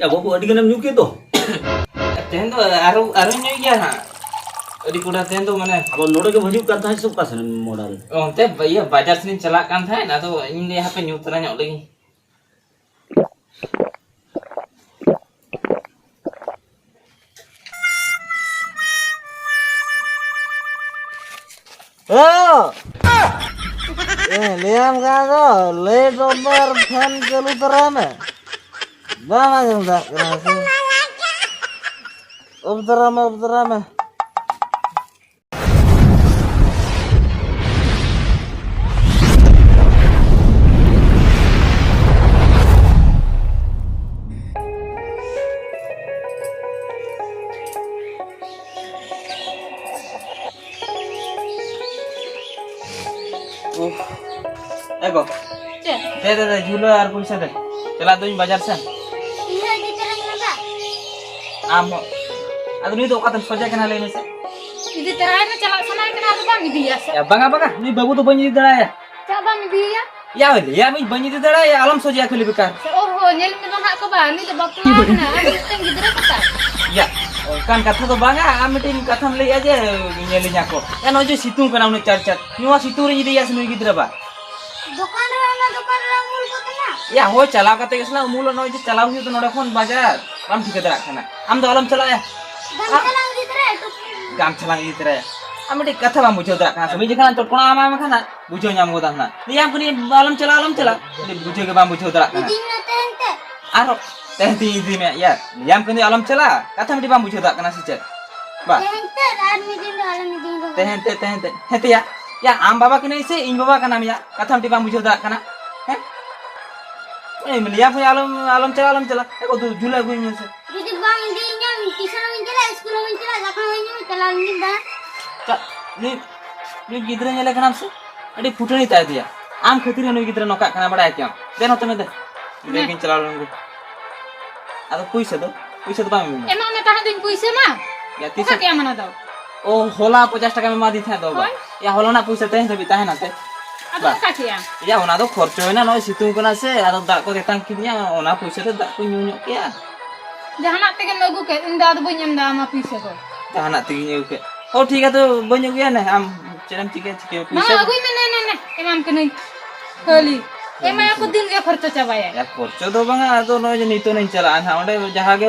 Ya babu adi ganam nyuki to. Tehen to aru nyoi gya ha. Adi kuda tehen to mane Abo noda ke baju kan thai sub kasan modal. onte iya bajar sini celak kan thai na to ini HP nyu tara nyok lagi. Oh, liam kago, late over fan chalu tarame. Bama jengda kerasi. Obdarame. Ego. Deh, jula ar pulsa deh. Celak tuh bajar sen. Iya di terang apa? Amo. Aduh ini tuh kata soja kenal ini sih. Di terang itu celak sana kenapa bang dia? Ya bang apa kah? Ini babu tuh banyak di dalam ya. Cak bang dia? Ya udah, ya banyak di dalam ya. Alam soja aku lebih bekar. Oh, nyel memang hak kebang ini sebab mana? Ada yang gitu kata. Ya, kan kata tuh bang, amitin kata meli aja nyelinya kok. Ya nojo situng kena unik cat. Nyua situng ini dia sendiri gitu apa? Dukaan orang mul kotna. Ya, ho chala kata kesana mulu nojo chala huju tuh noda phone bajar. Ram ठीक है रखना हम तो आलम चला है Bang celang di terang itu. गाम चलांग इधर है अमिटी कथा बाम बुझो रखना सभी जगह चटकोना आमा खाना बुझो न्याम गोदा ना ni am kuni आलम चला ni बुझो के बाम बुझो रखना Di mana tente? आरो तहती इदी में यार ni am kuni आलम चला कथा मिटी बाम बुझो रखना सिचे बा Tente, army din dalam din. तहते या आम बाबा के नहीं से इन बाबा का नाम या कथा मिटी बाम बुझो रखना है ए मिलिया फिर आलम चला एको तू झूला गुई में से Jadi bang dia tuition min cela, school min cela, zakon min celang din dah. ni गिद्रे नेले कनाम से अडी फुटनी ताय दिया आम खतिर नु गिद्रे नका कना बडा क्या देन होतने दे लेकिन चला लंगु अद पैसा तो balm Emang me tahan din puisi mah? या Kok kayak mana tau? ओ होला 50 টাকা में मादी था दो बा या होला ना पैसा तहे भी ताहे ना ते Aduh kaki ya. या ओना तो खर्च होना न सितु कना से आरो दा को देतां किनिया ओना पैसा तो दा को न्यू क्या Jahanak tegen lagu ke indah tu banyak dah sama puisi tu. जहाना तिगिने के ओ ठीक है तो बन्यो गया ना हम चरम चिके Mama पैसा aku ini nenek emang kena kali. Emang aku din dia खर्च coba ya. या खर्च तो बंगा तो नो जनी तो नहीं चला ना ओंडे जहां के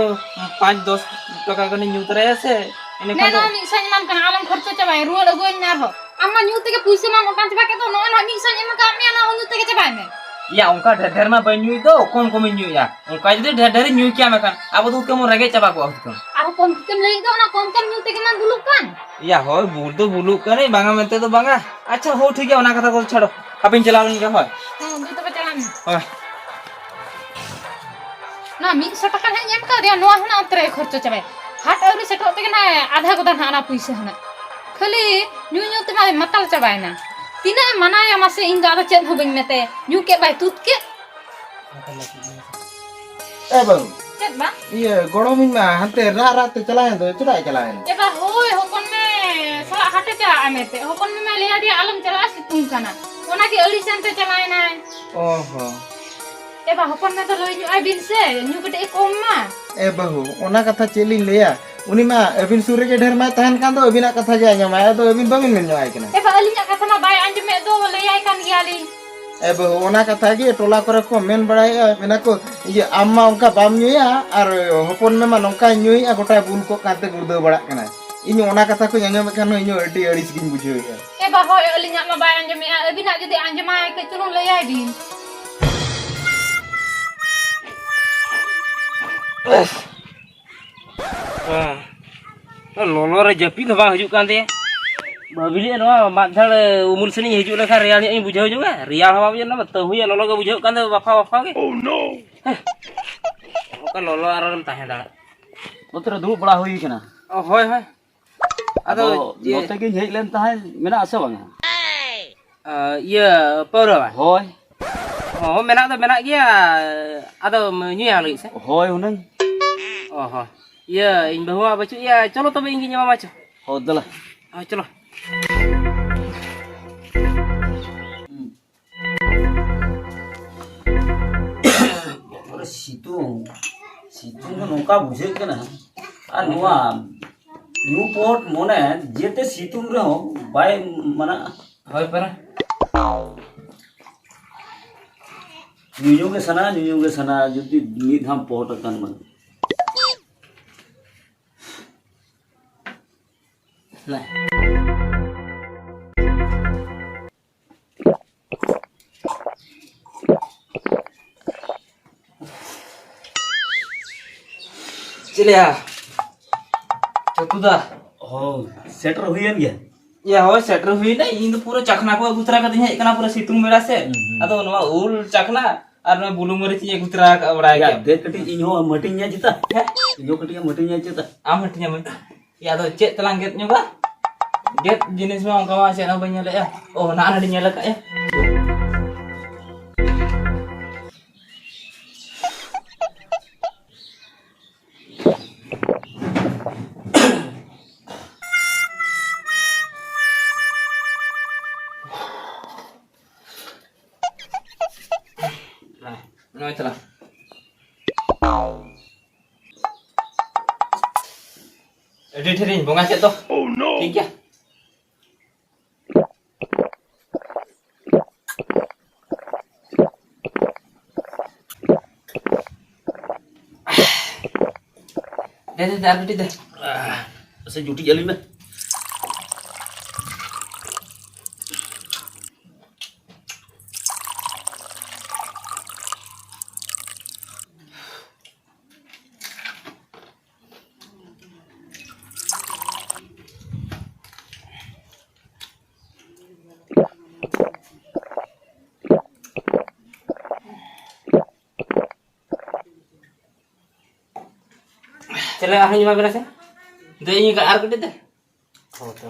5-10 टका कने न्यूतरे से इने Nenek का misalnya mam kena alam खर्च coba ya. Ruang lagu ini narho. Amma nyute ke puisi mam makan coba ke tu non hak misalnya emang kami anak nyute ke coba ni. या उनका ढेर में बन्यू तो कौन न्यू या उनका जदि ढेर न्यू क्या में kan अब तो कम रगे चबा को तो Aku kom kem lagi tu nak kom nyute ke man dulu kan. या हो बुल तो बुलू करे बांगा में तो बांगा अच्छा हो ठीक है ओना कथा को छोड़ो अपिन चला लंगे हो Gitu berjalan. हो Nah, mik setakan hanya emang dia nuah na antre खर्च coba. Hat auri setok te kena आधा को dah anak puisi hana. Kali nyu te mah matal coba na. Tina mana ya masih inda ada chat ho bing mete. Nyu ke bai tut ke. Eh bang, Chat ba? iya goromin mah hante rara te celayan tuh, cedai celayan. Ya ba hoi hokon me salah hate cha amete. Hokon me lihat dia alam cela situng kana. Ona ki ali sente cela na. Oh, Ya ba hokon me to loi nyu ai bin se. Nyu kete kom ma. bahu, ona kata celin leya. Uni mah abin sure ke ढेर में tahan kan tuh abina kata aja nyamaya tuh abin bangun men nyai kena. Ya ba ali nya kata ma bai anjem me do lei ai kan giali. Bahu, ona kata lagi tola kore ko men badai mena ko iya amma onka bam nyuya ar hopon me man onka nyui gota bun ko kante gurdo badak kena. Ini ona kata ko nyanyam kan ini adi adi segin bujo ya. Ya ba hoi ali nya ma bai anjem me abi nak jadi anjem ai ke turun lei ai bin. लोलो रे जपी तो बा हजू कान दे बाबिली no माथाल उमुल Sunny हजू लेखा रियाल नी बुझाव जुगा रियाल हवा बुझन ना तो हुया लोलो के बुझाव कान दे बफा के ओह नो ओका लोलो आराम ताहे दा Betul dulu bड़ा हुई कना होय अदो नोते के हेज लेन ताहे मेना आसे बांगा ये पौरा बा होय oh मेना गया अदो न्यूया लई से होय हुनंग ओहो ये इन बहुआ बचु या चलो तबे इंगी न्यामा माचो हो दला चलो सितुंग नौका बुझे कना और नुआ न्यूपोर्ट मोने जेते सितुंग रहो बाय मना होय पर न्यूयो के सना जुदी नीद हम पोट कन मन nah Cilia, dah. oh सेटर हुईन गया Ya hoy setter hui na ini pura cakna ko gutra ka dinya ikana pura situng mera se. Ado nwa ul cakna ar na bulu mari tiye gutra ka bra या ya. दे कटी इनो मटिnya जिता इनो कटी मटिnya जिता Am hatinya mun. Ya do cek telang get nyoba. Get jenis mah kawa se na banya le ya. Oh na ada nyala ka ya. Nah, itulah. Editin bunga cek tuh. Oh no. Tiga. Dah, edit dah. से जुटी जली में चले ahli nyoba berasa? Deh ini ke ark deh. Oh tuh.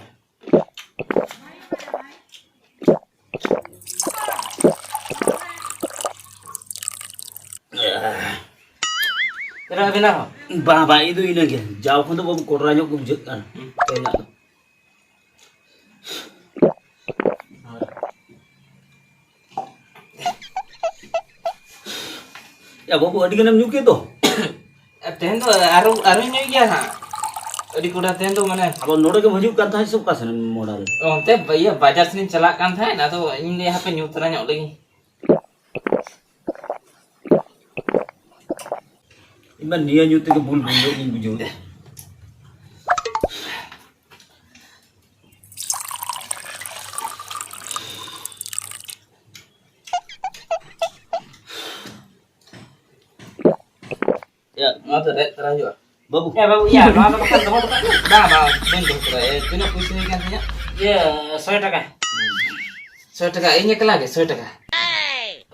Terus benar. बाबा itu ini के जाओ खन तो बाबू कोटरा जो कुछ जक kan kayaknya tuh ya babu adi kan nyuki tuh Tehen tuh aru nyoy gya na. Adi kuda tehen tuh mana? अब नोड़े के भजू करता है सब का सन model Oh teh iya bajar sini celak kan teh. Nah tuh ini apa nyutra nyok lagi. इनमें निया न्यूते के bull bull इन बुझो दे ya Oh tuh deh terus juga. babu Babu iya, no apa kan teman teman. Dah, bentuk terus. Itu nak pusing kan tanya. Ya, 100 taka. 100 taka ini kelak 100 taka.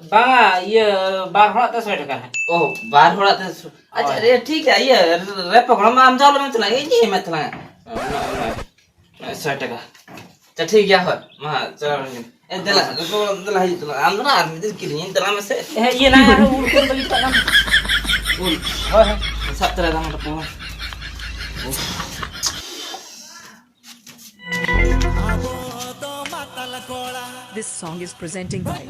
Bang, iya bar horat tuh 100 taka. Oh, bar horat tuh. Acha, ठीक है ये रे पकड़ो मैं हम जाओ मैं चला ये मैं चला 100 taka. अच्छा ठीक है हो मां चलो दला दला ही चला हम ना आदमी तो किलियन दला में से ये ना यार उड़ कर बली तक उड़ हो है सब तरह का मतलब This song is presenting by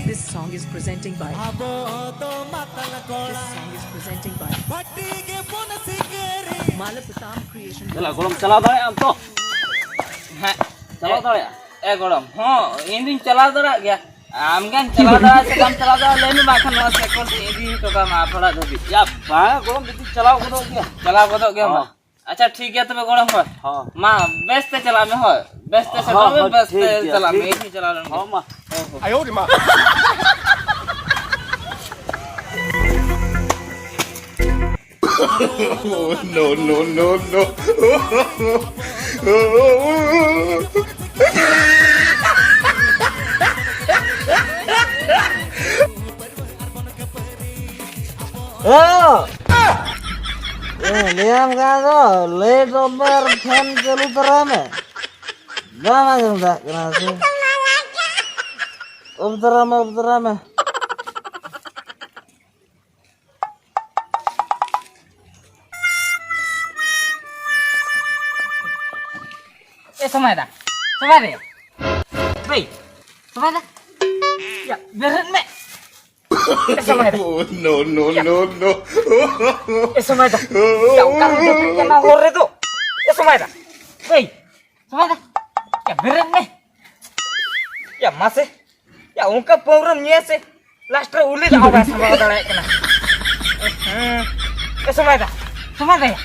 This song is presenting by This song is presenting by Malapatam Creation. चला गोलम चला दे हम तो हां चला दे ए गोड़म हां इंदिन चला दरा गया आम गान चला दरा से काम चला दरा लेनी बाखन नो सेकंड एदी तो का मा पड़ा धबी या बा गोलम बिती चलाओ को गया चला को गया मा अच्छा ठीक है तबे गोड़म हो हां मां बेस्ट चला में हो बेस्ट से हाँ, चला बेस्ट ठीक है, चला ठीक। में ही चला लो हां मा No, no, no, no. Liam kagak, late over fan celu terame. Jangan enggak kenapa? Terame. समय दा समय रे भाई समय दा या बेरन में Sama dah. no. Sama dah. Ya ukar jepit kena hore tu. Sama dah. Hei. Sama dah. Ya berat nih. Ya masih. Ya ungkap program ni se. Last uli dah awak sama dah kena. Sama dah. Sama dah ya.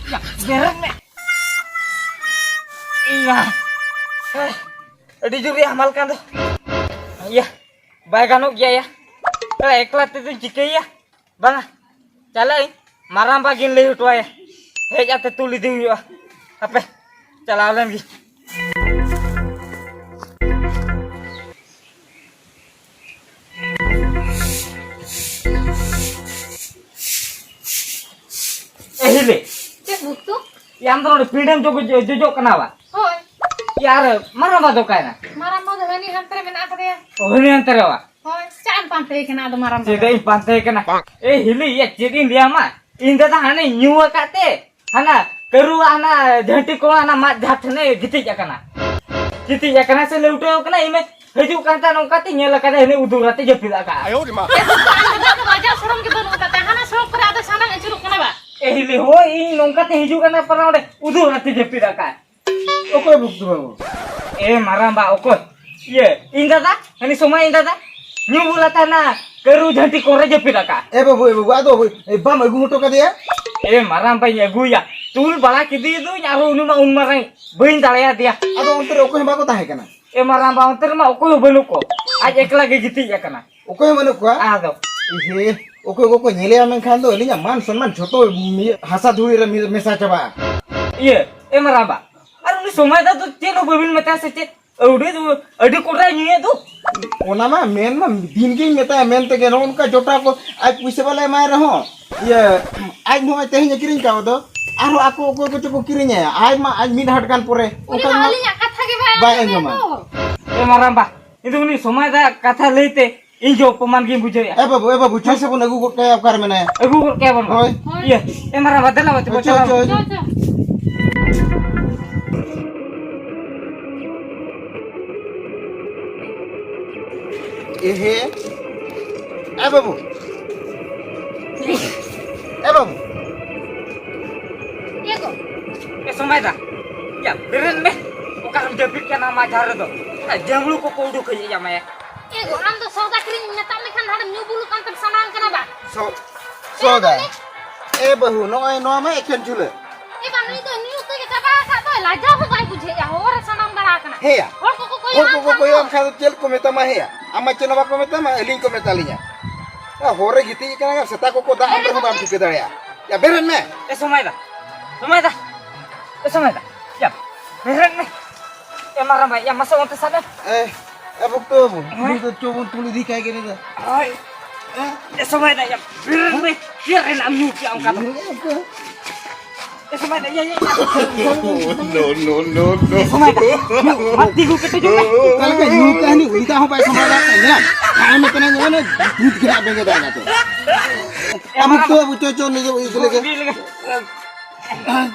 Ya berat nih. Iya. Di juri amalkan tuh. Iya. Baik ganok ya ya. Kalau eklat itu jika ya. Bang. Cala marah bagin le utua ya. Hei jate tuli di ya. Apa? Cala lagi. Hile. Cek butuh. Yang terus freedom jujur kenapa? Hoi. Yaar marah bado kaina. Marah mau dah ni hantar menak apa dia? Oh ini antar wa. Hoi. Jangan pantai kena ada marah. Jadi pantai kena. Hili ya jadi dia mah. Indah dah hane nyua kate. Hana keru hana jati ko hana mat jatne gitu ya kena. Gitu ya kena seleuto kena ime. Haju kanta nongkate nyela kada ini udurate jepil aka. Ayo di mah. Wajah serem kita nongkat hana serem pada ada sana ngecuruk kena ba. Hili hoi nongkate hiju kana pernah udah udurate jepil aka. Oke bukti babu. Marah mbak okot. Iya, indah dah. Ini semua indah dah. Nyubula tanah keru jati kore jepil aka. Babu aduh bam aku motor ka dia. Marah mbak ya gue ya. Tul bala kidi itu nyaru numa marang. Bein talaya dia. Aduh onter oke bako tahe kana. Marah mbak onter mah okoy benuko. Aja lagi gitu ya kana. Oke mana ko? Aduh. Ihe oke nyele amen khan do linya man सम्मान छोटो हसा धुरी रे मेसा चबा. Iya, marah mbak. Aduh ini semua dah tuh celo bebin mata secet. Udah tuh, ada korai ni tu. ओना मा main मा दिन के मेता मेन ते के उनका जोटा को आज पैसे वाला मार रहो ये आज नो ते हिन किरिन का दो आरो आको को को किरिन है आज मा आज मिन हटकान परे Udah alinya kata ke ba. बाय एंगमा Marah mbak. Itu ini semua dah kata leite. Injo peman game bujo ya. बाबू छोसे को नगु को काय कर मने Aku kayak apa? होय Iya, marah mbak dah lah चो coba. चो Cocok. एहे ए बाबू Iya kok. Semua dah. Ya, beren meh. Bukan jepit kan nama cara tu. Jangan lu kok udah kayak ya maya. Iya kok. Anda sauda kering nyetak lekan ada nyubul kan tersanang kena ba. सो दा ए बहु no I know मा एकन जुले Ikan itu niu tu kita ba ka to laja ho kai bujhe ya hor sanang bara kana. हे या Hor ko को हम खा चल को मेता मा हे या अमा चनवा को मेता मा एलिंग को मेता लिया आ होरे गीती कना सता को दा अंदर को बाम टिके दड़या या बेरन में Semua dah. Semua dah. Semua dah. Ya, beren meh. Marah mbak. Ya masa untuk sana. अब तो तो चोबुन तुली दिखाई के नहीं Ay. Semua dah. Ya, beren meh. Biar enak nyuci angkat. Semua dah. Ya. no Semua dah. Mati gue ketujuh. कल का you कहानी उल्टा हो पाए समाधान है खाने में तना जो ना दूध गिरा देंगे दाना तो अब तो चो नहीं जो इसलिए Bilang.